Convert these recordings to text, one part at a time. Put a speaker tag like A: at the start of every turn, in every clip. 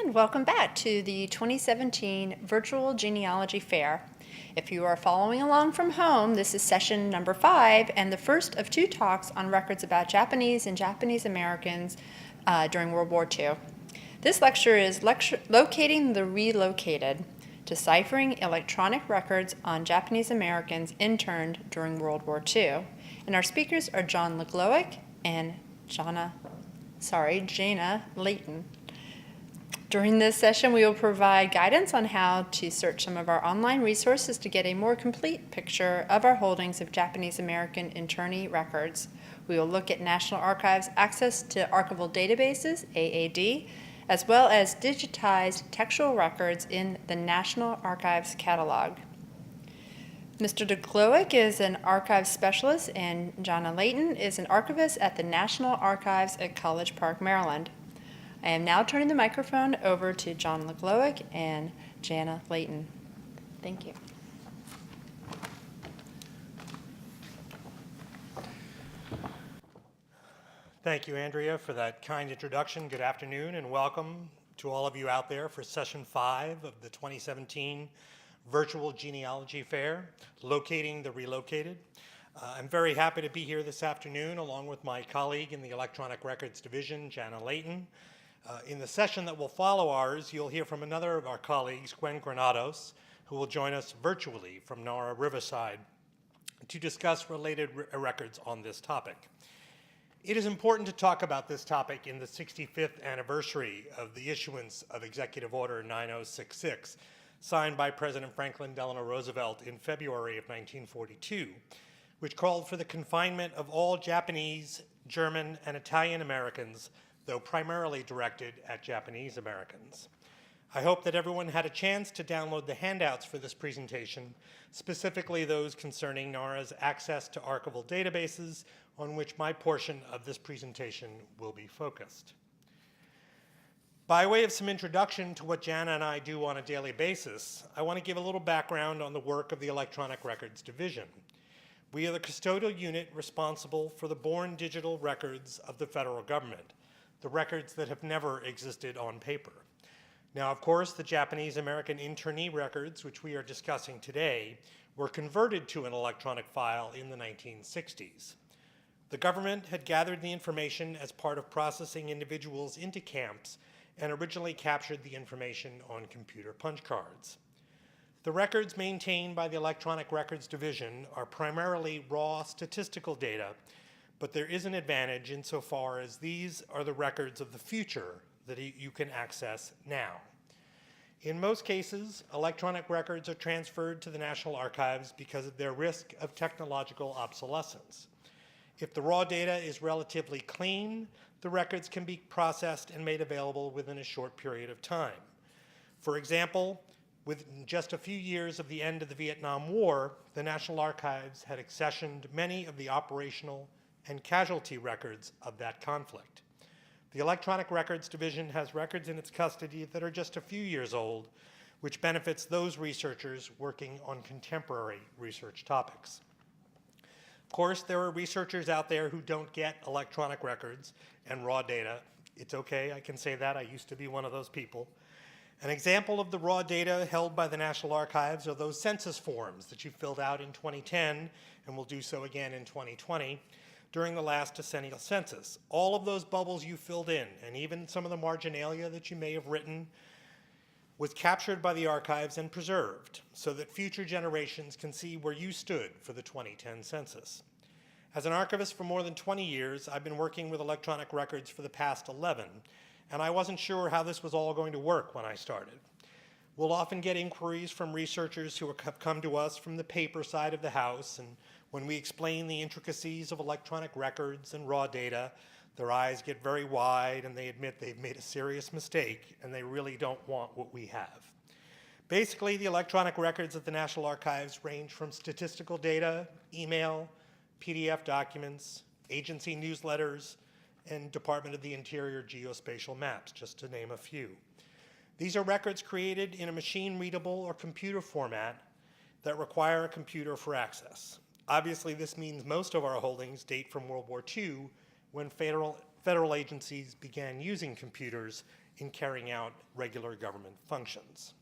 A: And welcome back to the 2017 Virtual Genealogy Fair. If you are following along from home, this is session number 5 and the first of 2 talks on records about Japanese and Japanese Americans during World War II. This lecture is Locating the Relocated, Deciphering Electronic Records on Japanese Americans Interned during World War II. And our speakers are LeGloahec and Jana Leighton. During this session, we will provide guidance on how to search some of our online resources to get a more complete picture of our holdings of Japanese American internee records. We will look at National Archives' access to Archival Databases, AAD, as well as digitized textual records in the National Archives catalog. Mr. LeGloahec is an archives specialist, and Jana Leighton is an archivist at the National Archives at College Park, Maryland. I am now turning the microphone over to John LeGloahec and Jana Leighton. Thank you.
B: Thank you, Andrea, for that kind introduction. Good afternoon and welcome to all of you out there for session 5 of the 2017 Virtual Genealogy Fair, Locating the Relocated. I'm very happy to be here this afternoon along with my colleague in the Electronic Records Division, Jana Leighton. In the session that will follow ours, you'll hear from another of our colleagues, Gwen Granados, who will join us virtually from Nara Riverside to discuss related records on this topic. It is important to talk about this topic in the 65th anniversary of the issuance of Executive Order 9066, signed by President Franklin Delano Roosevelt in February of 1942, which called for the confinement of all Japanese, German, and Italian Americans, though primarily directed at Japanese Americans. I hope that everyone had a chance to download the handouts for this presentation, specifically those concerning NARA's access to archival databases, on which my portion of this presentation will be focused. By way of some introduction to what Jana and I do on a daily basis, I want to give a little background on the work of the Electronic Records Division. We are the custodial unit responsible for the born digital records of the federal government, the records that have never existed on paper. Now, of course, the Japanese American internee records, which we are discussing today, were converted to an electronic file in the 1960s. The government had gathered the information as part of processing individuals into camps and originally captured the information on computer punch cards. The records maintained by the Electronic Records Division are primarily raw statistical data, but there is an advantage insofar as these are the records of the future that you can access now. In most cases, electronic records are transferred to the National Archives because of their risk of technological obsolescence. If the raw data is relatively clean, the records can be processed and made available within a short period of time. For example, within just a few years of the end of the Vietnam War, the National Archives had accessioned many of the operational and casualty records of that conflict. The Electronic Records Division has records in its custody that are just a few years old, which benefits those researchers working on contemporary research topics. Of course, there are researchers out there who don't get electronic records and raw data. It's okay, I can say that. I used to be one of those people. An example of the raw data held by the National Archives are those census forms that you filled out in 2010 and will do so again in 2020 during the last decennial census. All of those bubbles you filled in, and even some of the marginalia that you may have written, was captured by the archives and preserved so that future generations can see where you stood for the 2010 census. As an archivist for more than 20 years, I've been working with electronic records for the past 11, and I wasn't sure how this was all going to work when I started. We'll often get inquiries from researchers who have come to us from the paper side of the house, and when we explain the intricacies of electronic records and raw data, their eyes get very wide and they admit they've made a serious mistake and they really don't want what we have. Basically, the electronic records at the National Archives range from statistical data, email, PDF documents, agency newsletters, and Department of the Interior geospatial maps, just to name a few. These are records created in a machine-readable or computer format that require a computer for access. Obviously, this means most of our holdings date from World War II, when federal agencies began using computers in carrying out regular government functions.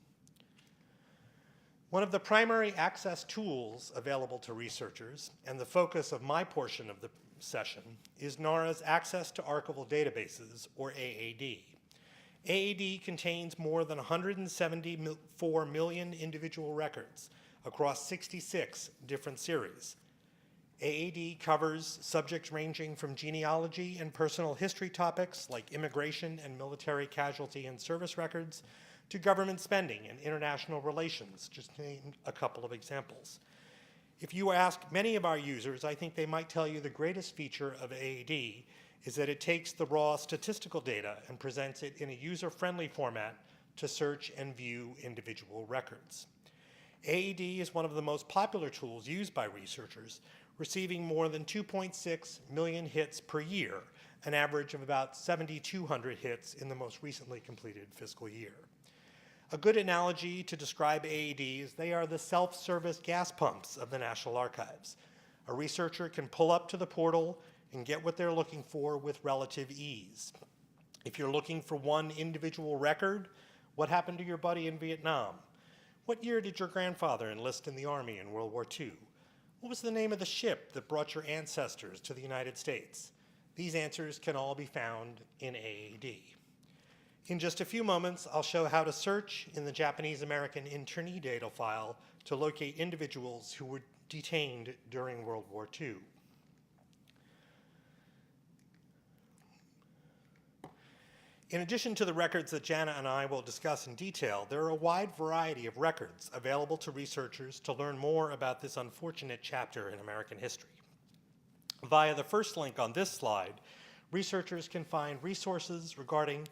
B: One of the primary access tools available to researchers, and the focus of my portion of the session, is NARA's Access to Archival Databases, or AAD. AAD contains more than 174 million individual records across 66 different series. AAD covers subjects ranging from genealogy and personal history topics like immigration and military casualty and service records to government spending and international relations, just to name a couple of examples. If you ask many of our users, I think they might tell you the greatest feature of AAD is that it takes the raw statistical data and presents it in a user-friendly format to search and view individual records. AAD is one of the most popular tools used by researchers, receiving more than 2.6 million hits per year, an average of about 7,200 hits in the most recently completed fiscal year. A good analogy to describe AAD is they are the self-service gas pumps of the National Archives. A researcher can pull up to the portal and get what they're looking for with relative ease. If you're looking for one individual record, what happened to your buddy in Vietnam? What year did your grandfather enlist in the Army in World War II? What was the name of the ship that brought your ancestors to the United States? These answers can all be found in AAD. In just a few moments, I'll show how to search in the Japanese-American internee data file to locate individuals who were detained during World War II. In addition to the records that Jana and I will discuss in detail, there are a wide variety of records available to researchers to learn more about this unfortunate chapter in American history. Via the first link on this slide, researchers can find resources regarding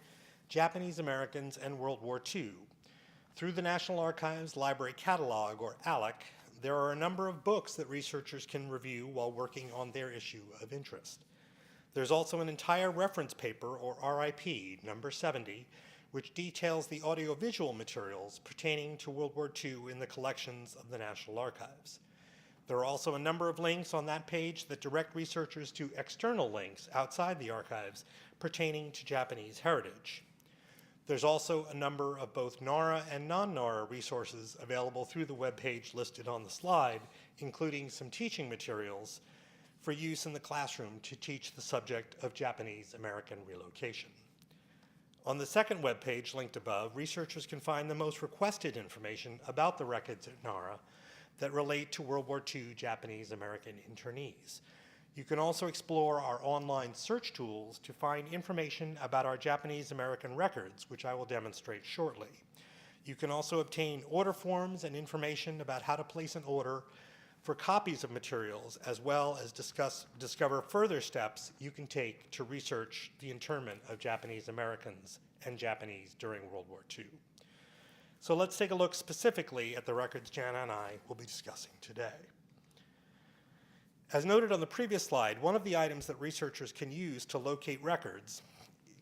B: Japanese Americans and World War II. Through the National Archives Library Catalog, or ALEC, there are a number of books that researchers can review while working on their issue of interest. There's also an entire reference paper, or RIP, number 70, which details the audiovisual materials pertaining to World War II in the collections of the National Archives. There are also a number of links on that page that direct researchers to external links outside the archives pertaining to Japanese heritage. There's also a number of both NARA and non-NARA resources available through the webpage listed on the slide, including some teaching materials for use in the classroom to teach the subject of Japanese-American relocation. On the second webpage linked above, researchers can find the most requested information about the records at NARA that relate to World War II Japanese-American internees. You can also explore our online search tools to find information about our Japanese-American records, which I will demonstrate shortly. You can also obtain order forms and information about how to place an order for copies of materials, as well as discover further steps you can take to research the internment of Japanese Americans and Japanese during World War II. So let's take a look specifically at the records Jana and I will be discussing today. As noted on the previous slide, one of the items that researchers can use to locate records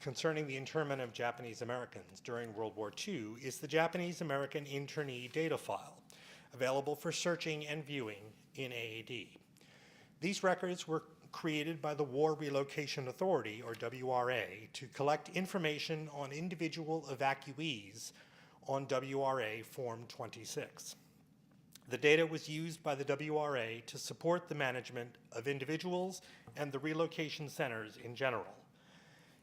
B: concerning the internment of Japanese Americans during World War II is the Japanese American internee data file, available for searching and viewing in AAD. These records were created by the War Relocation Authority, or WRA, to collect information on individual evacuees on WRA Form 26. The data was used by the WRA to support the management of individuals and the relocation centers in general.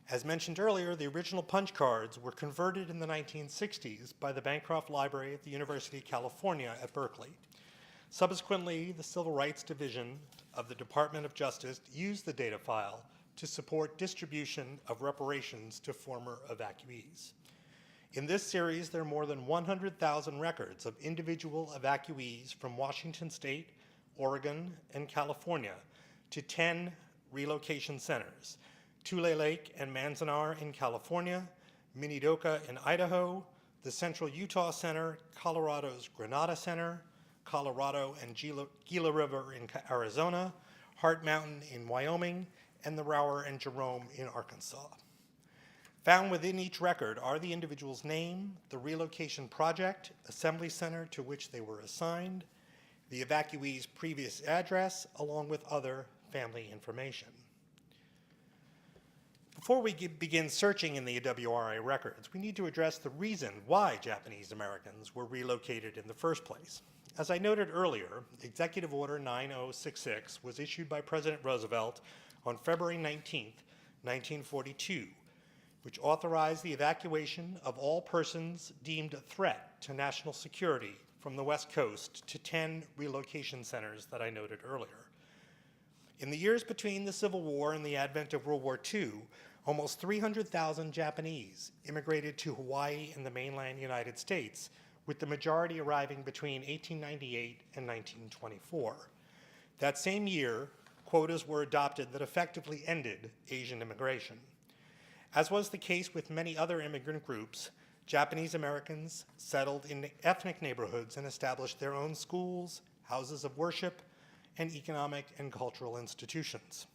B: As mentioned earlier, the original punch cards were converted in the 1960s by the Bancroft Library at the University of California at Berkeley. Subsequently, the Civil Rights Division of the Department of Justice used the data file to support distribution of reparations to former evacuees. In this series, there are more than 100,000 records of individual evacuees from Washington State, Oregon, and California to 10 relocation centers: Tule Lake and Manzanar in California, Minidoka in Idaho, the Central Utah Center, Colorado's Granada Center, Colorado and Gila River in Arizona, Hart Mountain in Wyoming, and the Rower and Jerome in Arkansas. Found within each record are the individual's name, the relocation project, assembly center to which they were assigned, the evacuee's previous address, along with other family information. Before we begin searching in the WRA records, we need to address the reason why Japanese Americans were relocated in the first place. As I noted earlier, Executive Order 9066 was issued by President Roosevelt on February 19, 1942, which authorized the evacuation of all persons deemed a threat to national security from the West Coast to 10 relocation centers that I noted earlier. In the years between the Civil War and the advent of World War II, almost 300,000 Japanese immigrated to Hawaii and the mainland United States, with the majority arriving between 1898 and 1924. That same year, quotas were adopted that effectively ended Asian immigration. As was the case with many other immigrant groups, Japanese Americans settled in ethnic neighborhoods and established their own schools, houses of worship, and economic and cultural institutions.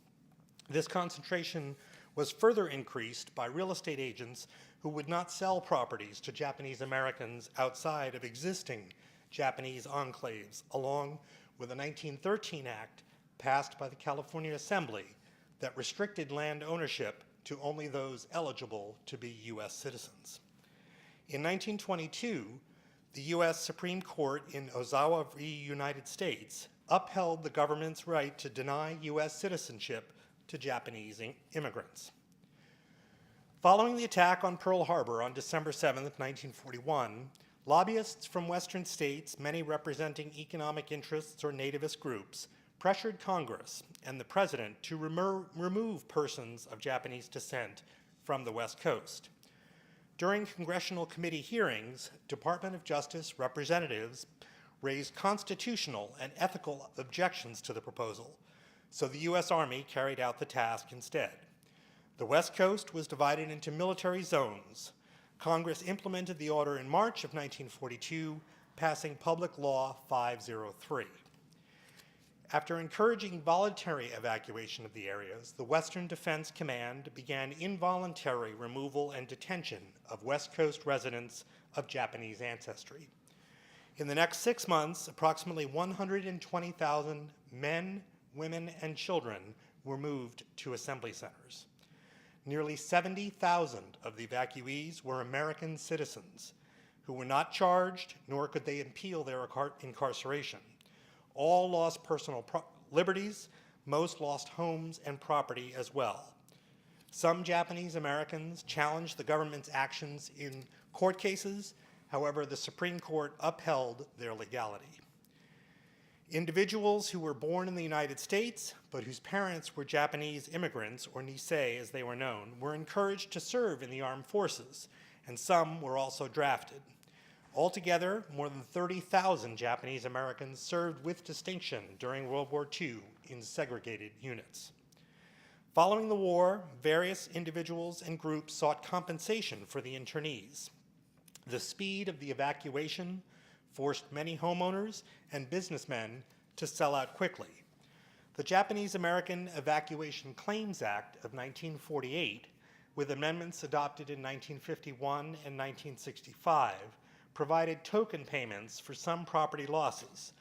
B: This concentration was further increased by real estate agents who would not sell properties to Japanese Americans outside of existing Japanese enclaves, along with a 1913 act passed by the California Assembly that restricted land ownership to only those eligible to be U.S. citizens. In 1922, the U.S. Supreme Court in Ozawa v. United States upheld the government's right to deny U.S. citizenship to Japanese immigrants. Following the attack on Pearl Harbor on December 7, 1941, lobbyists from Western states, many representing economic interests or nativist groups, pressured Congress and the President to remove persons of Japanese descent from the West Coast. During congressional committee hearings, Department of Justice representatives raised constitutional and ethical objections to the proposal, so the U.S. Army carried out the task instead. The West Coast was divided into military zones. Congress implemented the order in March of 1942, passing Public Law 503. After encouraging voluntary evacuation of the areas, the Western Defense Command began involuntary removal and detention of West Coast residents of Japanese ancestry. In the next 6 months, approximately 120,000 men, women, and children were moved to assembly centers. Nearly 70,000 of the evacuees were American citizens who were not charged, nor could they appeal their incarceration. All lost personal liberties, most lost homes and property as well. Some Japanese Americans challenged the government's actions in court cases. However, the Supreme Court upheld their legality. Individuals who were born in the United States, but whose parents were Japanese immigrants, or Nisei as they were known, were encouraged to serve in the armed forces, and some were also drafted. Altogether, more than 30,000 Japanese Americans served with distinction during World War II in segregated units. Following the war, various individuals and groups sought compensation for the internees. The speed of the evacuation forced many homeowners and businessmen to sell out quickly. The Japanese American Evacuation Claims Act of 1948, with amendments adopted in 1951 and 1965, provided token payments for some property losses.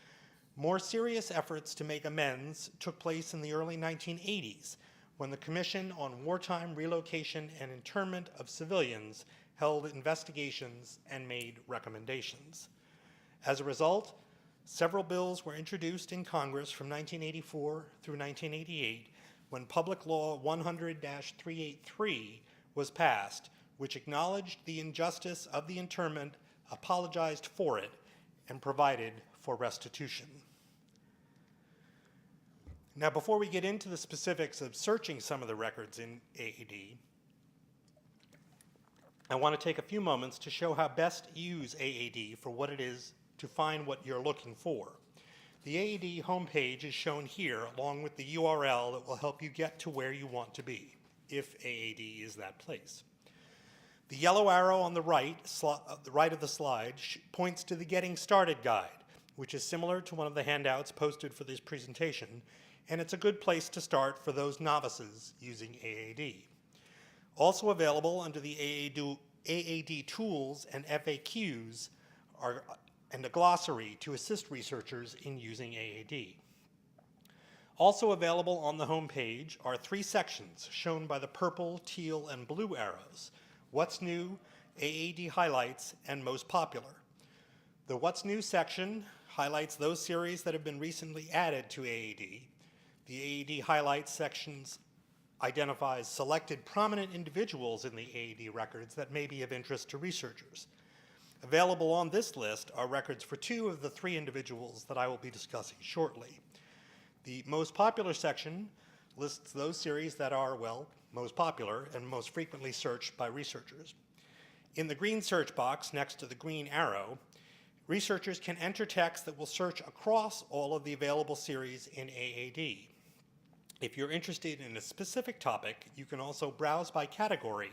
B: More serious efforts to make amends took place in the early 1980s, when the Commission on Wartime Relocation and Internment of Civilians held investigations and made recommendations. As a result, several bills were introduced in Congress from 1984 through 1988, when Public Law 100-383 was passed, which acknowledged the injustice of the internment, apologized for it, and provided for restitution. Now, before we get into the specifics of searching some of the records in AAD, I want to take a few moments to show how best use AAD for what it is to find what you're looking for. The AAD homepage is shown here, along with the URL that will help you get to where you want to be, if AAD is that place. The yellow arrow on the right of the slide points to the Getting Started guide, which is similar to one of the handouts posted for this presentation, and it's a good place to start for those novices using AAD. Also available under the AAD tools and FAQs and a glossary to assist researchers in using AAD. Also available on the home page are 3 sections shown by the purple, teal, and blue arrows: What's New, AAD Highlights, and Most Popular. The What's New section highlights those series that have been recently added to AAD. The AAD Highlights sections identifies selected prominent individuals in the AAD records that may be of interest to researchers. Available on this list are records for 2 of the 3 individuals that I will be discussing shortly. The Most Popular section lists those series that are, well, most popular and most frequently searched by researchers. In the green search box next to the green arrow, researchers can enter text that will search across all of the available series in AAD. If you're interested in a specific topic, you can also browse by category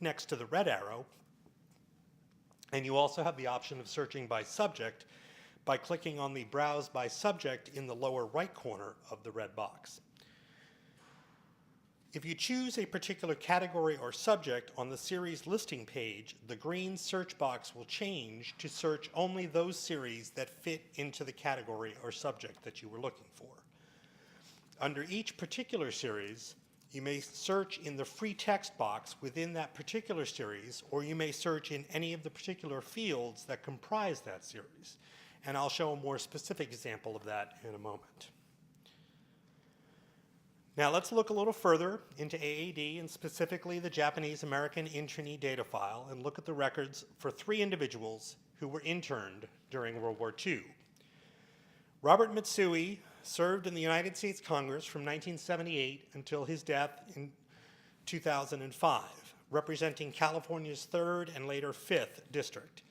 B: next to the red arrow, and you also have the option of searching by subject by clicking on the Browse by Subject in the lower right corner of the red box. If you choose a particular category or subject on the series listing page, the green search box will change to search only those series that fit into the category or subject that you were looking for. Under each particular series, you may search in the free text box within that particular series, or you may search in any of the particular fields that comprise that series. And I'll show a more specific example of that in a moment. Now let's look a little further into AAD and specifically the Japanese American internee data file and look at the records for 3 individuals who were interned during World War II. Robert Matsui served in the United States Congress from 1978 until his death in 2005, representing California's 3rd and later 5th district.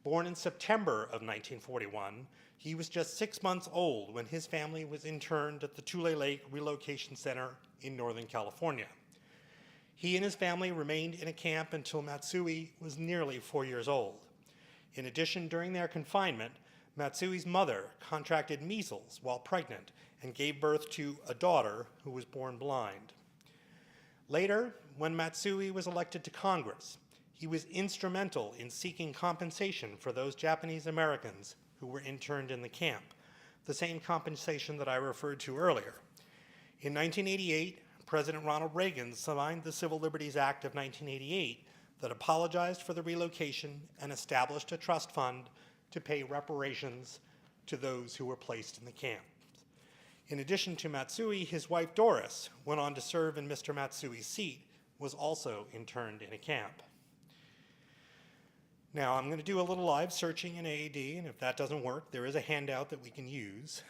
B: Born in September of 1941, he was just 6 months old when his family was interned at the Tule Lake Relocation Center in Northern California. He and his family remained in a camp until Matsui was nearly 4 years old. In addition, during their confinement, Matsui's mother contracted measles while pregnant and gave birth to a daughter who was born blind. Later, when Matsui was elected to Congress, he was instrumental in seeking compensation for those Japanese Americans who were interned in the camp, the same compensation that I referred to earlier. In 1988, President Ronald Reagan signed the Civil Liberties Act of 1988 that apologized for the relocation and established a trust fund to pay reparations to those who were placed in the camp. In addition to Matsui, his wife Doris went on to serve in Mr. Matsui's seat, was also interned in a camp. Now, I'm going to do a little live searching in AAD, and if that doesn't work, there is a handout that we can use.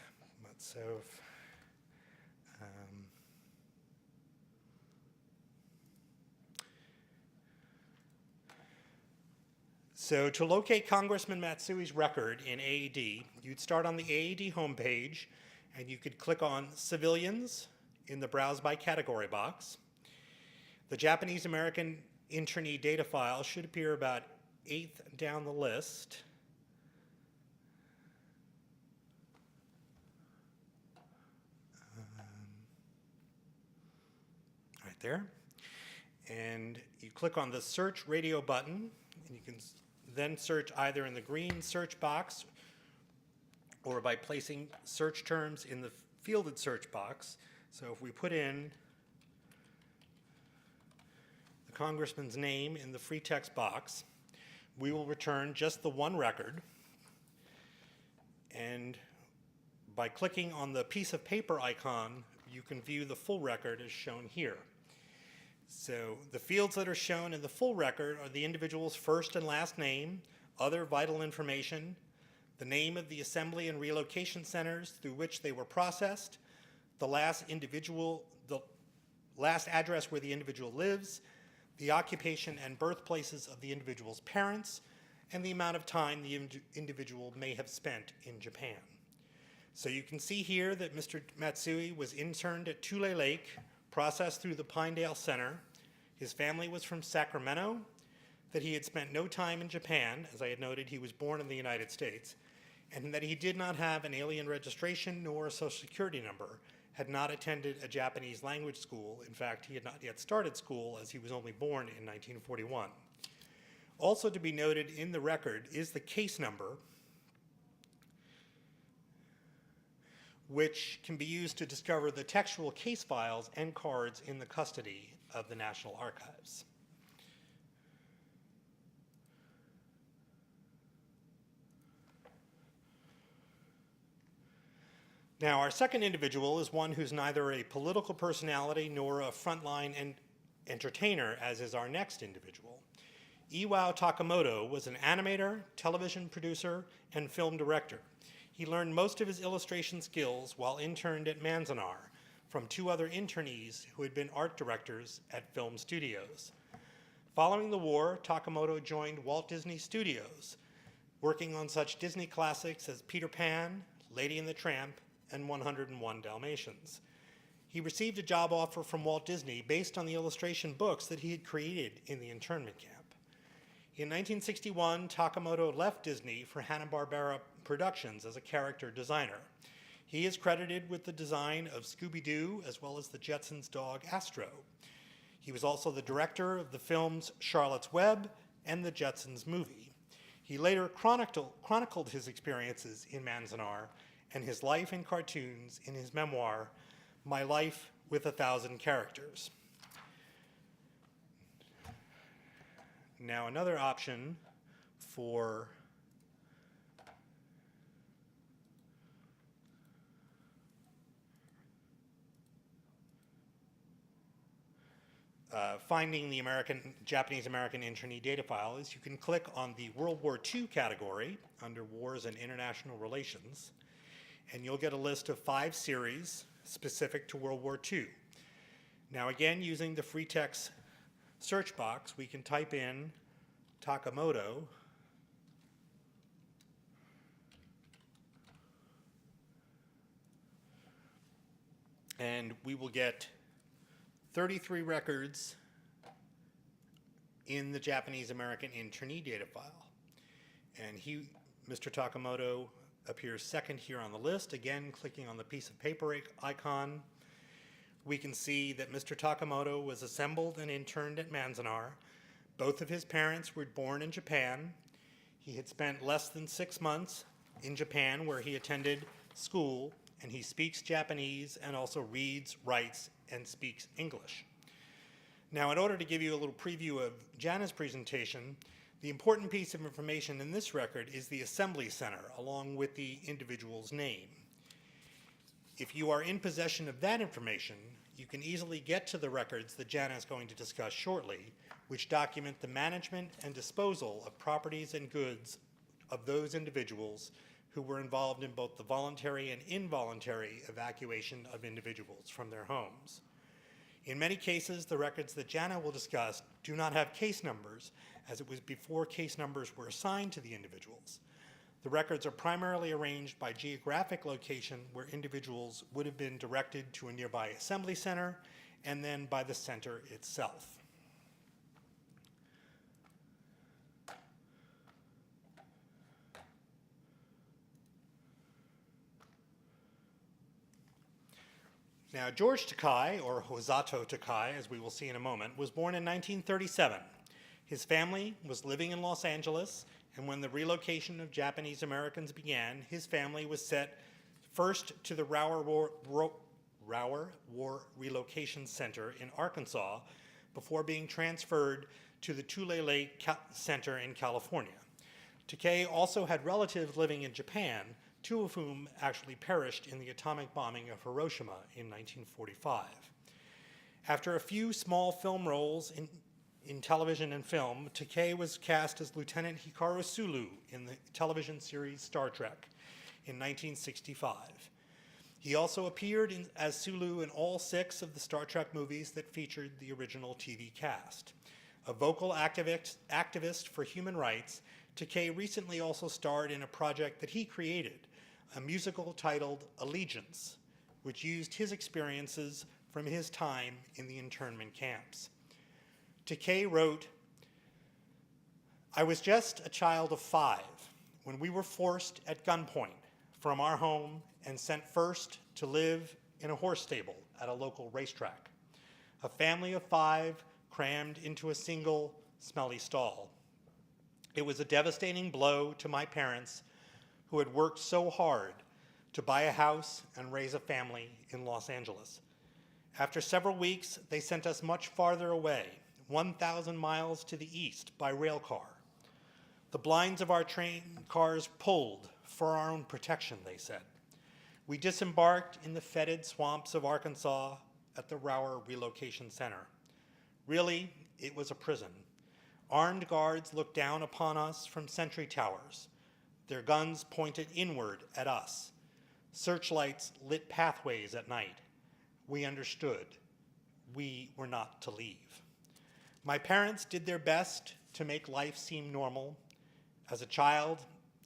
B: So to locate Congressman Matsui's record in AAD, you'd start on the AAD homepage, and you could click on Civilians in the Browse by Category box. The Japanese American internee data file should appear about 8th down the list. Right there. And you click on the Search Radio button, and you can then search either in the green search box or by placing search terms in the fielded search box. So if we put in the congressman's name in the free text box, we will return just the one record. And by clicking on the piece of paper icon, you can view the full record as shown here. So the fields that are shown in the full record are the individual's first and last name, other vital information, the name of the assembly and relocation centers through which they were processed, the last address where the individual lives, the occupation and birthplaces of the individual's parents, and the amount of time the individual may have spent in Japan. So you can see here that Mr. Matsui was interned at Tule Lake, processed through the Pinedale Center. His family was from Sacramento, that he had spent no time in Japan. As I had noted, he was born in the United States, and that he did not have an alien registration nor a social security number, had not attended a Japanese language school. In fact, he had not yet started school as he was only born in 1941. Also to be noted in the record is the case number, which can be used to discover the textual case files and cards in the custody of the National Archives. Now, our second individual is one who's neither a political personality nor a frontline entertainer, as is our next individual. Iwao Takemoto was an animator, television producer, and film director. He learned most of his illustration skills while interned at Manzanar from two other internees who had been art directors at film studios. Following the war, Takemoto joined Walt Disney Studios, working on such Disney classics as Peter Pan, Lady and the Tramp, and 101 Dalmatians. He received a job offer from Walt Disney based on the illustration books that he had created in the internment camp. In 1961, Takemoto left Disney for Hanna-Barbera Productions as a character designer. He is credited with the design of Scooby-Doo as well as the Jetsons' dog Astro. He was also the director of the films Charlotte's Web and the Jetsons movie. He later chronicled his experiences in Manzanar and his life in cartoons in his memoir, My Life with 1,000 Characters. Now, another option for finding the Japanese-American internee data file is you can click on the World War II category under Wars and International Relations, and you'll get a list of 5 series specific to World War II. Now again, using the free text search box, we can type in Takemoto, and we will get 33 records in the Japanese-American internee data file. And Mr. Takemoto, appears second here on the list. Again, clicking on the piece of paper icon, we can see that Mr. Takemoto was assembled and interned at Manzanar. Both of his parents were born in Japan. He had spent less than 6 months in Japan, where he attended school, and he speaks Japanese and also reads, writes, and speaks English. Now, in order to give you a little preview of Jana's presentation, the important piece of information in this record is the assembly center, along with the individual's name. If you are in possession of that information, you can easily get to the records that Jana is going to discuss shortly, which document the management and disposal of properties and goods of those individuals who were involved in both the voluntary and involuntary evacuation of individuals from their homes. In many cases, the records that Jana will discuss do not have case numbers, as it was before case numbers were assigned to the individuals. The records are primarily arranged by geographic location, where individuals would have been directed to a nearby assembly center, and then by the center itself. Now, George Takei, or Hosato Takei, as we will see in a moment, was born in 1937. His family was living in Los Angeles, and when the relocation of Japanese Americans began, his family was set first to the War Relocation Center in Arkansas before being transferred to the Tule Lake Center in California. Takei also had relatives living in Japan, 2 of whom actually perished in the atomic bombing of Hiroshima in 1945. After a few small film roles in television and film, Takei was cast as Lieutenant Hikaru Sulu in the television series Star Trek in 1965. He also appeared as Sulu in all 6 of the Star Trek movies that featured the original TV cast. A vocal activist for human rights, Takei recently also starred in a project that he created, a musical titled Allegiance, which used his experiences from his time in the internment camps. Takei wrote, "I was just a child of 5 when we were forced at gunpoint from our home and sent first to live in a horse stable at a local racetrack. A family of 5 crammed into a single, smelly stall. It was a devastating blow to my parents, who had worked so hard to buy a house and raise a family in Los Angeles. After several weeks, they sent us much farther away, 1,000 miles to the east by rail car. The blinds of our train cars pulled for our own protection, they said. We disembarked in the fetid swamps of Arkansas at the War Relocation Center. Really, it was a prison. Armed guards looked down upon us from sentry towers, their guns pointed inward at us. Searchlights lit pathways at night. We understood. We were not to leave. My parents did their best to make life seem normal. As a child,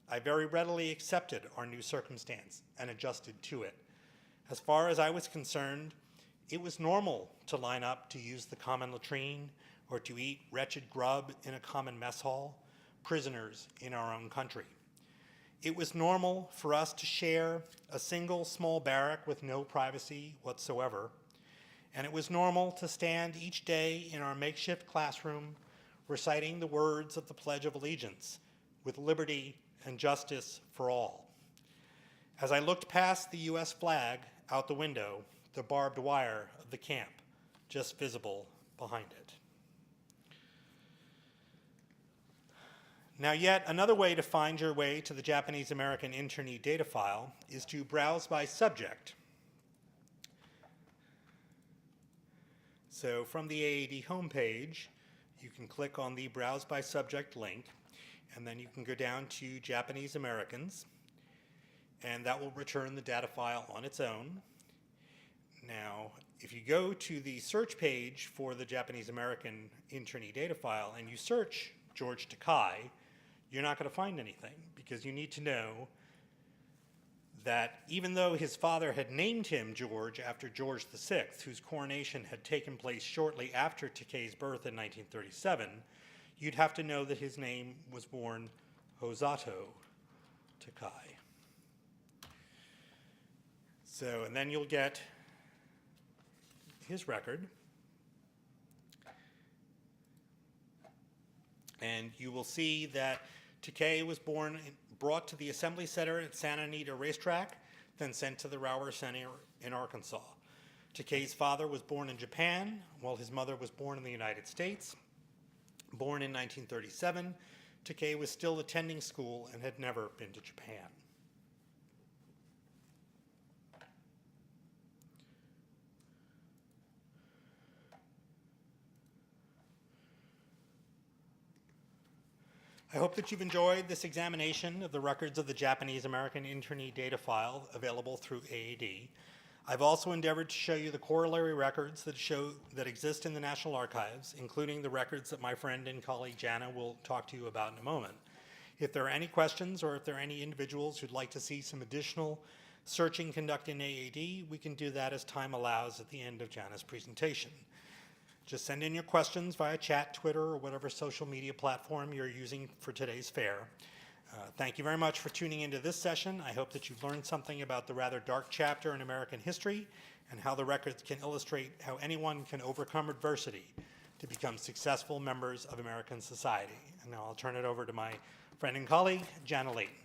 B: I very readily accepted our new circumstance and adjusted to it. As far as I was concerned, it was normal to line up to use the common latrine or to eat wretched grub in a common mess hall, prisoners in our own country. It was normal for us to share a single small barrack with no privacy whatsoever, and it was normal to stand each day in our makeshift classroom reciting the words of the Pledge of Allegiance with liberty and justice for all. As I looked past the US flag out the window, the barbed wire of the camp just visible behind it. Now, yet another way to find your way to the Japanese American internee data file is to browse by subject. So from the AAD homepage, you can click on the Browse by Subject link, and then you can go down to Japanese Americans, and that will return the data file on its own. Now, if you go to the search page for the Japanese American internee data file and you search George Takei, you're not going to find anything, because you need to know that even though his father had named him George after George VI, whose coronation had taken place shortly after Takei's birth in 1937, you'd have to know that his name was born Hosato Takei. So, and then you'll get his record, and you will see that Takei was brought to the Assembly Center at Santa Anita Racetrack, then sent to the Rower Center in Arkansas. Takei's father was born in Japan, while his mother was born in the United States. Born in 1937, Takei was still attending school and had never been to Japan. I hope that you've enjoyed this examination of the records of the Japanese American internee data file available through AAD. I've also endeavored to show you the corollary records that exist in the National Archives, including the records that my friend and colleague Jana will talk to you about in a moment. If there are any questions, or if there are any individuals who'd like to see some additional searching conducted in AAD, we can do that as time allows at the end of Jana's presentation. Just send in your questions via chat, Twitter, or whatever social media platform you're using for today's fair. Thank you very much for tuning into this session. I hope that you've learned something about the rather dark chapter in American history and how the records can illustrate how anyone can overcome adversity to become successful members of American society. And now I'll turn it over to my friend and colleague, Jana Leighton.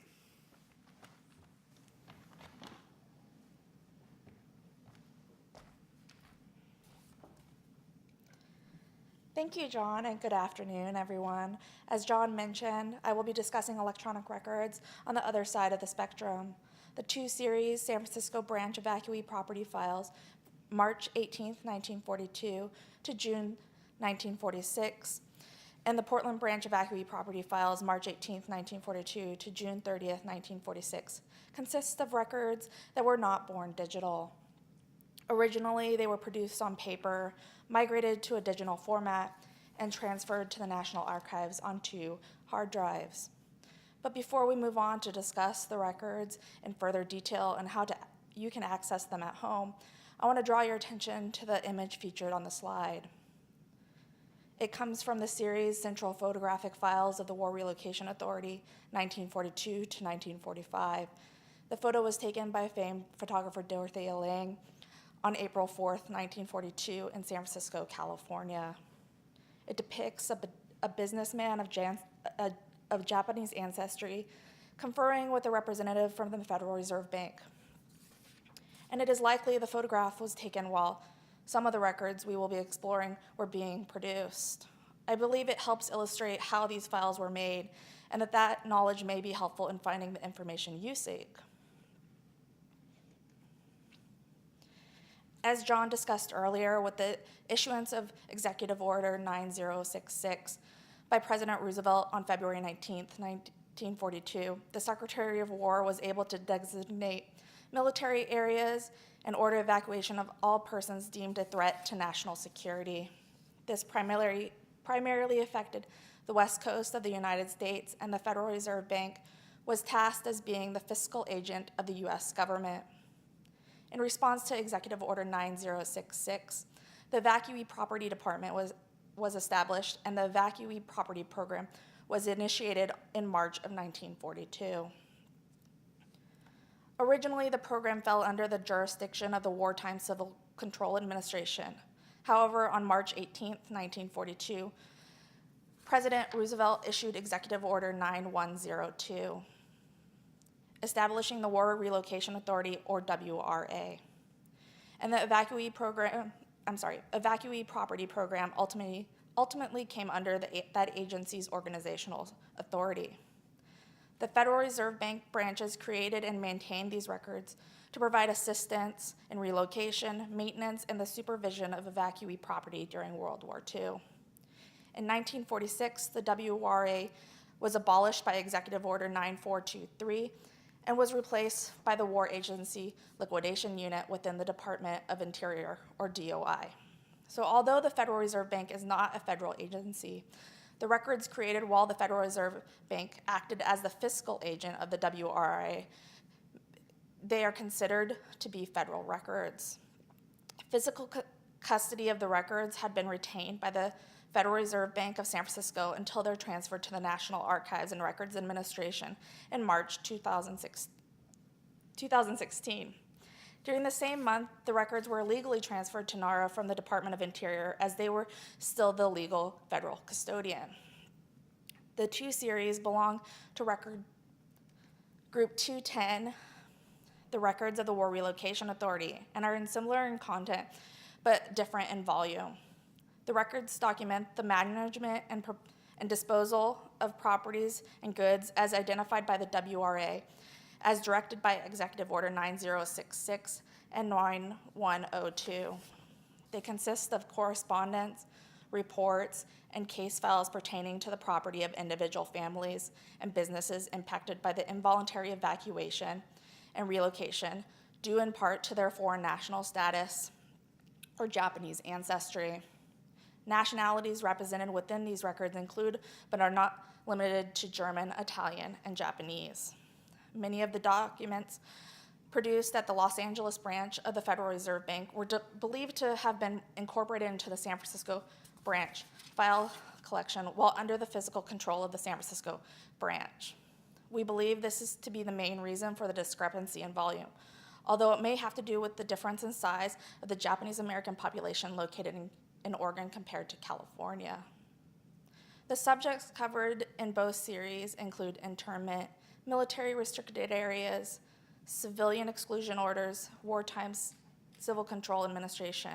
C: Thank you, John, and good afternoon, everyone. As John mentioned, I will be discussing electronic records on the other side of the spectrum. The two series San Francisco branch evacuee property files, March 18, 1942 to June 1946, and the Portland branch evacuee property files, March 18, 1942 to June 30, 1946, consists of records that were not born digital. Originally, they were produced on paper, migrated to a digital format, and transferred to the National Archives onto hard drives. But before we move on to discuss the records in further detail and how you can access them at home, I want to draw your attention to the image featured on the slide. It comes from the series Central Photographic Files of the War Relocation Authority, 1942 to 1945. The photo was taken by famed photographer Dorothea Lange on April 4th, 1942 in San Francisco, California. It depicts a businessman of Japanese ancestry conferring with a representative from the Federal Reserve Bank. and it is likely the photograph was taken while some of the records we will be exploring were being produced. I believe it helps illustrate how these files were made, and that knowledge may be helpful in finding the information you seek. As John discussed earlier, with the issuance of Executive Order 9066 by President Roosevelt on February 19, 1942, the Secretary of War was able to designate military areas and order evacuation of all persons deemed a threat to national security. This primarily affected the west coast of the United States, and the Federal Reserve Bank was tasked as being the fiscal agent of the U.S. government. In response to Executive Order 9066, the Evacuee Property Department was established, and the Evacuee Property Program was initiated in March of 1942. Originally, the program fell under the jurisdiction of the Wartime Civil Control Administration. However, on March 18, 1942, President Roosevelt issued Executive Order 9102, establishing the War Relocation Authority, or WRA. And the Evacuee Property Program ultimately came under that agency's organizational authority. The Federal Reserve Bank branches created and maintained these records to provide assistance in relocation, maintenance, and the supervision of evacuee property during World War II. In 1946, the WRA was abolished by Executive Order 9423 and was replaced by the War Agency Liquidation Unit within the Department of Interior, or DOI. So although the Federal Reserve Bank is not a federal agency, the records created while the Federal Reserve Bank acted as the fiscal agent of the WRA, they are considered to be federal records. Physical custody of the records had been retained by the Federal Reserve Bank of San Francisco until their transfer to the National Archives and Records Administration in March 2016. During the same month, the records were legally transferred to NARA from the Department of Interior, as they were still the legal federal custodian. The two series belong to Record Group 210, the records of the War Relocation Authority, and are similar in content, but different in volume. The records document the management and disposal of properties and goods as identified by the WRA, as directed by Executive Order 9066 and 9102. They consist of correspondence, reports, and case files pertaining to the property of individual families and businesses impacted by the involuntary evacuation and relocation, due in part to their foreign national status or Japanese ancestry. Nationalities represented within these records include, but are not limited to, German, Italian, and Japanese. Many of the documents produced at the Los Angeles branch of the Federal Reserve Bank were believed to have been incorporated into the San Francisco branch file collection while under the physical control of the San Francisco branch. We believe this is to be the main reason for the discrepancy in volume, although it may have to do with the difference in size of the Japanese American population located in Oregon compared to California. The subjects covered in both series include internment, military restricted areas, civilian exclusion orders, wartime civil control administration,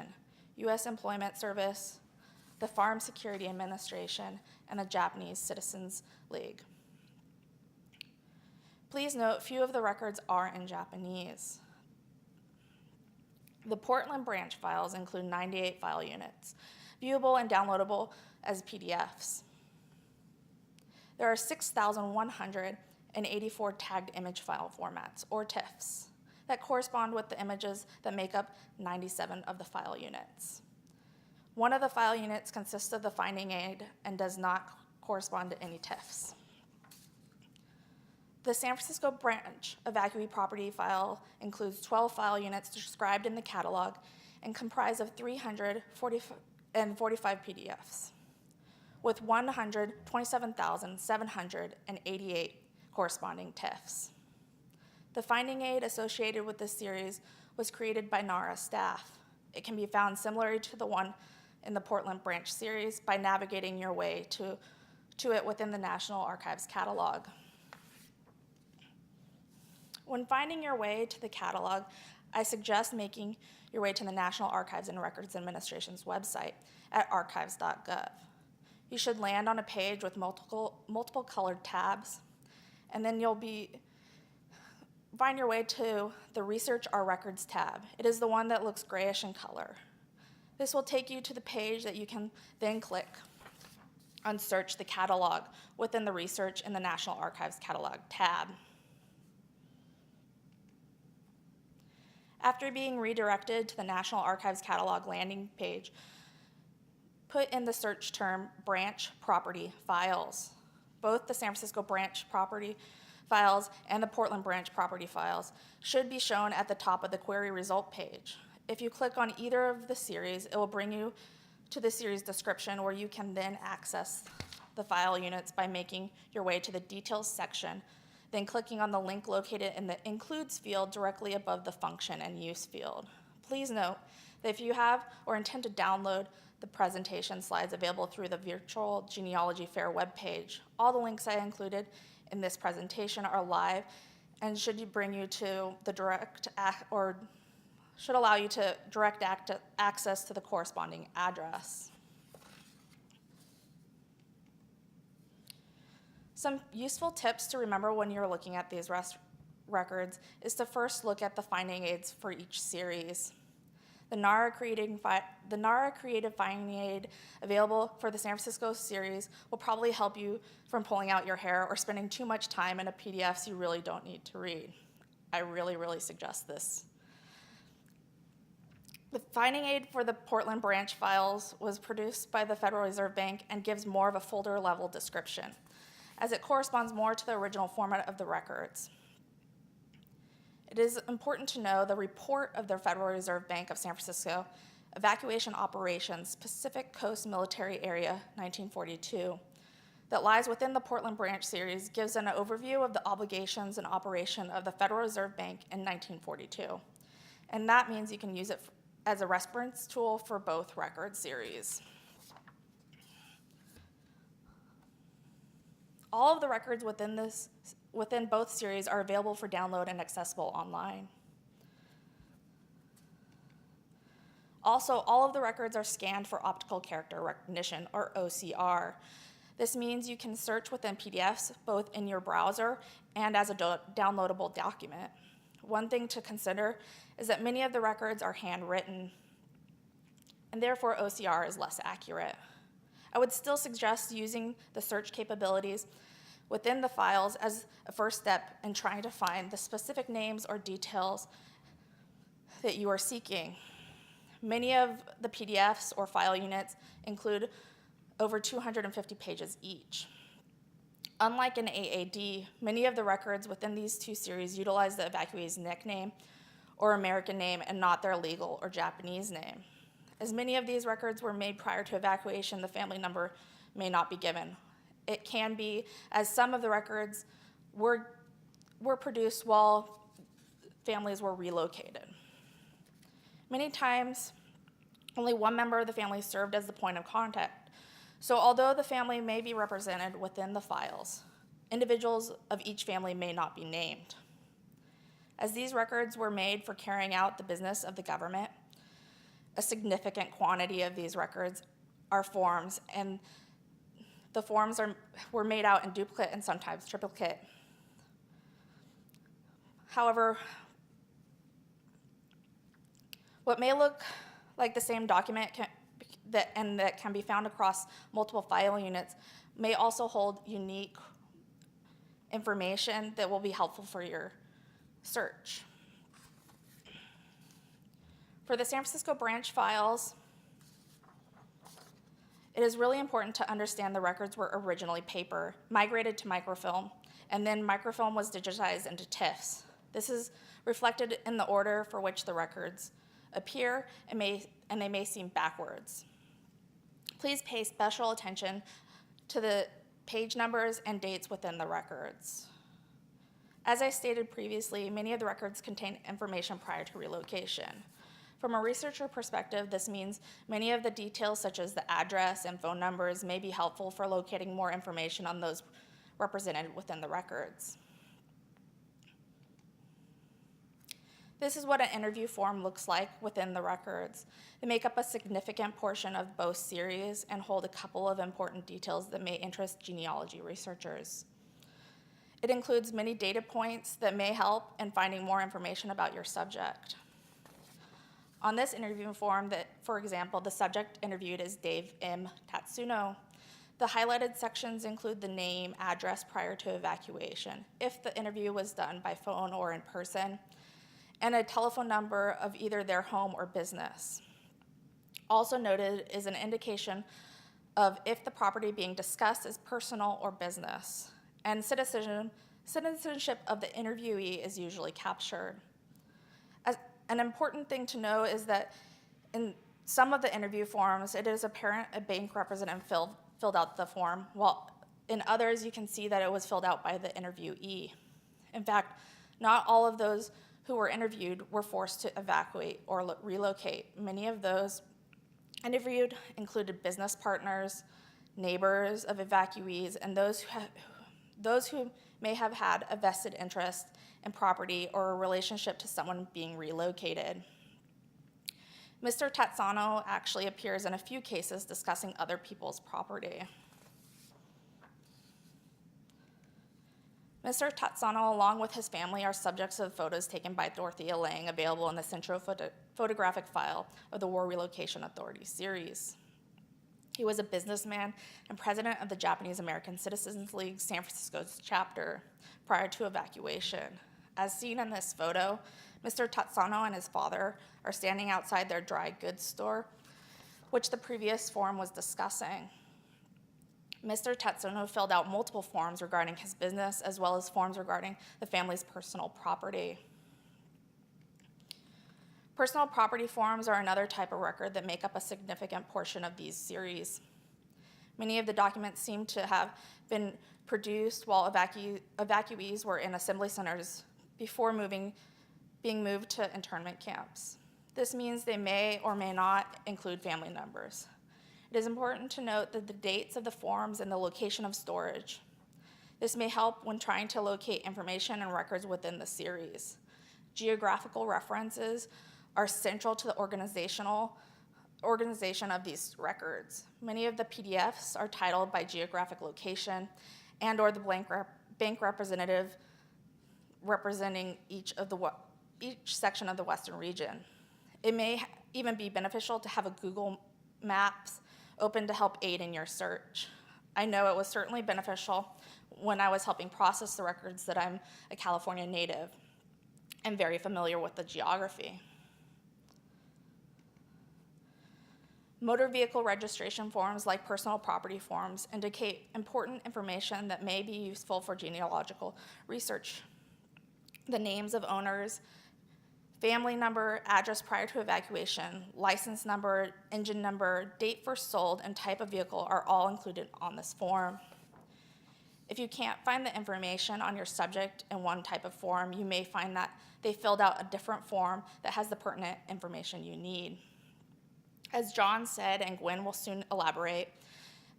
C: U.S. Employment Service, the Farm Security Administration, and the Japanese Citizens League. Please note, few of the records are in Japanese. The Portland branch files include 98 file units, viewable and downloadable as PDFs. There are 6,184 tagged image file formats, or TIFFs, that correspond with the images that make up 97 of the file units. One of the file units consists of the finding aid and does not correspond to any TIFFs. The San Francisco branch evacuee property file includes 12 file units described in the catalog and comprised of 345 PDFs, with 127,788 corresponding TIFFs. The finding aid associated with this series was created by NARA staff. It can be found similar to the one in the Portland branch series by navigating your way to it within the National Archives catalog. When finding your way to the catalog, I suggest making your way to the National Archives and Records Administration's website at archives.gov. You should land on a page with multiple colored tabs, and then you'll find your way to the Research Our Records tab. It is the one that looks grayish in color. This will take you to the page that you can then click on Search the Catalog within the Research in the National Archives Catalog tab. After being redirected to the National Archives Catalog landing page, put in the search term branch property files. Both the San Francisco branch property files and the Portland branch property files should be shown at the top of the query result page. If you click on either of the series, it will bring you to the series description where you can then access the file units by making your way to the details section, then clicking on the link located in the includes field directly above the function and use field. Please note that if you have or intend to download the presentation slides available through the virtual Genealogy Fair webpage, all the links I included in this presentation are live and should bring you to the should allow you to direct access to the corresponding address. Some useful tips to remember when you're looking at these records is to first look at the finding aids for each series. The NARA Creative Finding Aid available for the San Francisco series will probably help you from pulling out your hair or spending too much time in a PDFs you really don't need to read. I really, really suggest this. The finding aid for the Portland branch files was produced by the Federal Reserve Bank and gives more of a folder-level description, as it corresponds more to the original format of the records. It is important to know the report of the Federal Reserve Bank of San Francisco, Evacuation Operations, Pacific Coast Military Area, 1942, that lies within the Portland branch series gives an overview of the obligations and operation of the Federal Reserve Bank in 1942. And that means you can use it as a reference tool for both record series. All of the records within both series are available for download and accessible online. Also, all of the records are scanned for optical character recognition, or OCR. This means you can search within PDFs, both in your browser and as a downloadable document. One thing to consider is that many of the records are handwritten, and therefore OCR is less accurate. I would still suggest using the search capabilities within the files as a first step in trying to find the specific names or details that you are seeking. Many of the PDFs or file units include over 250 pages each. Unlike an AAD, many of the records within these two series utilize the evacuee's nickname or American name and not their legal or Japanese name. As many of these records were made prior to evacuation, the family number may not be given. It can be, as some of the records were produced while families were relocated. Many times, only one member of the family served as the point of contact. So although the family may be represented within the files, individuals of each family may not be named. As these records were made for carrying out the business of the government, a significant quantity of these records are forms, and the forms were made out in duplicate and sometimes triplicate. However, what may look like the same document that can be found across multiple file units may also hold unique information that will be helpful for your search. For the San Francisco branch files, it is really important to understand the records were originally paper, migrated to microfilm, and then microfilm was digitized into TIFFs. This is reflected in the order for which the records appear, and they may seem backwards. Please pay special attention to the page numbers and dates within the records. As I stated previously, many of the records contain information prior to relocation. From a researcher perspective, this means many of the details, such as the address and phone numbers, may be helpful for locating more information on those represented within the records. This is what an interview form looks like within the records. They make up a significant portion of both series and hold a couple of important details that may interest genealogy researchers. It includes many data points that may help in finding more information about your subject. On this interview form, for example, the subject interviewed is Dave M. Tatsuno. The highlighted sections include the name, address prior to evacuation, if the interview was done by phone or in person, and a telephone number of either their home or business. Also noted is an indication of if the property being discussed is personal or business, and citizenship of the interviewee is usually captured. An important thing to know is that in some of the interview forms, it is apparent a bank representative filled out the form, while in others you can see that it was filled out by the interviewee. In fact, not all of those who were interviewed were forced to evacuate or relocate. Many of those interviewed included business partners, neighbors of evacuees, and those who may have had a vested interest in property or a relationship to someone being relocated. Mr. Tatsano actually appears in a few cases discussing other people's property. Mr. Tatsano, along with his family, are subjects of photos taken by Dorothea Lange, available in the Central Photographic File of the War Relocation Authority series. He was a businessman and president of the Japanese-American Citizens League San Francisco's chapter prior to evacuation. As seen in this photo, Mr. Tatsano and his father are standing outside their dry goods store, which the previous form was discussing. Mr. Tatsano filled out multiple forms regarding his business, as well as forms regarding the family's personal property. Personal property forms are another type of record that make up a significant portion of these series. Many of the documents seem to have been produced while evacuees were in assembly centers before being moved to internment camps. This means they may or may not include family numbers. It is important to note that the dates of the forms and the location of storage. This may help when trying to locate information and records within the series. Geographical references are central to the organization of these records. Many of the PDFs are titled by geographic location and/or the bank representative representing each section of the Western region. It may even be beneficial to have a Google Maps open to help aid in your search. I know it was certainly beneficial when I was helping process the records that I'm a California native and very familiar with the geography. Motor vehicle registration forms, like personal property forms, indicate important information that may be useful for genealogical research. The names of owners, family number, address prior to evacuation, license number, engine number, date first sold, and type of vehicle are all included on this form. If you can't find the information on your subject in one type of form, you may find that they filled out a different form that has the pertinent information you need. As John said, and Gwen will soon elaborate,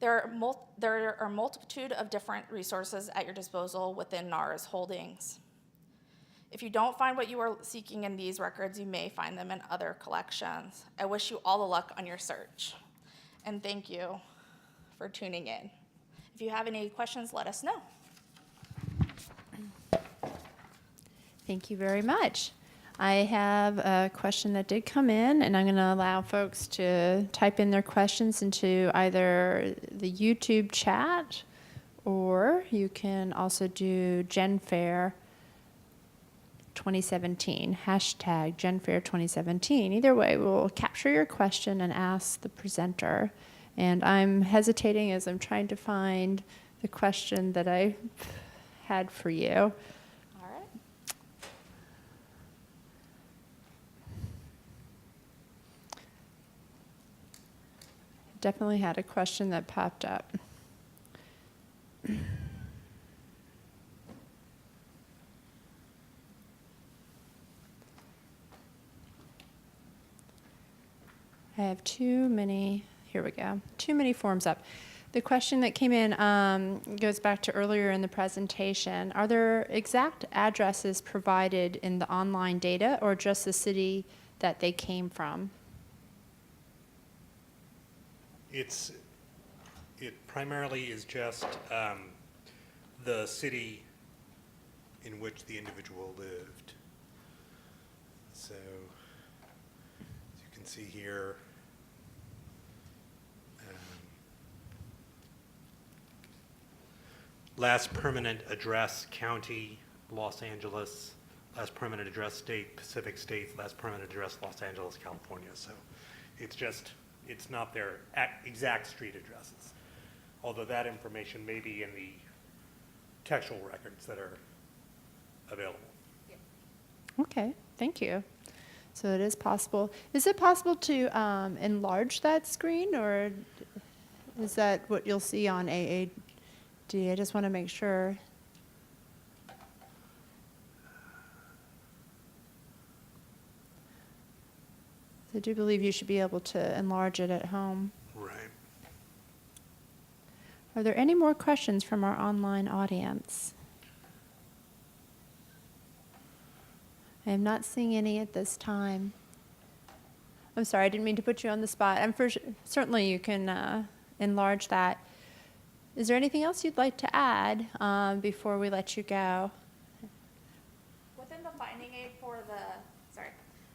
C: there are a multitude of different resources at your disposal within NARA's holdings. If you don't find what you are seeking in these records, you may find them in other collections. I wish you all the luck on your search. And thank you for tuning in. If you have any questions, let us know.
A: Thank you very much. I have a question that did come in, and I'm going to allow folks to type in their questions into either the YouTube chat, or you can also do GenFair 2017, hashtag GenFair 2017. Either way, we'll capture your question and ask the presenter. And I'm hesitating as I'm trying to find the question that I had for you.
C: All right.
A: Definitely had a question that popped up. I have too many, here we go, too many forms up. The question that came in goes back to earlier in the presentation. Are there exact addresses provided in the online data or just the city that they came from?
B: It primarily is just the city in which the individual lived. So, as you can see here, last permanent address, county, Los Angeles. Last permanent address, state, Pacific States. Last permanent address, Los Angeles, California. So it's not their exact street addresses. Although that information may be in the textual records that are available.
A: Okay, thank you. So it is possible. Is it possible to enlarge that screen, or is that what you'll see on AAD? I just want to make sure. I do believe you should be able to enlarge it at home.
B: Right.
A: Are there any more questions from our online audience? I am not seeing any at this time. I'm sorry, I didn't mean to put you on the spot. Certainly you can enlarge that. Is there anything else you'd like to add before we let you go?
C: Within the finding aid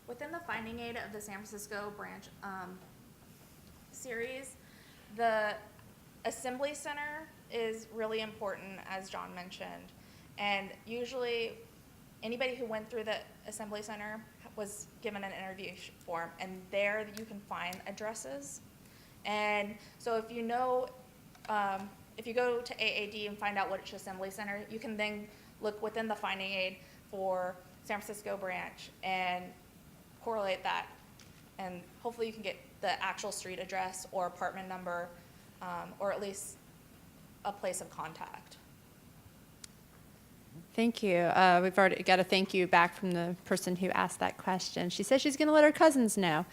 C: within the finding aid of the San Francisco branch series, the assembly center is really important, as John mentioned. And usually anybody who went through the assembly center was given an interview form, and there you can find addresses. And so if you know, if you go to AAD and find out which assembly center, you can then look within the finding aid for San Francisco branch and correlate that. And hopefully you can get the actual street address or apartment number, or at least a place of contact.
A: Thank you. We've already got a thank you back from the person who asked that question. She says she's going to let her cousins know.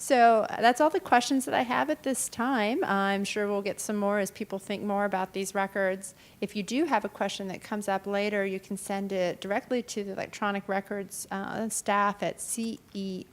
A: So that's all the questions that I have at this time. I'm sure we'll get some more as people think more about these records. If you do have a question that comes up later, you can send it directly to the electronic records staff at cer@nara.gov.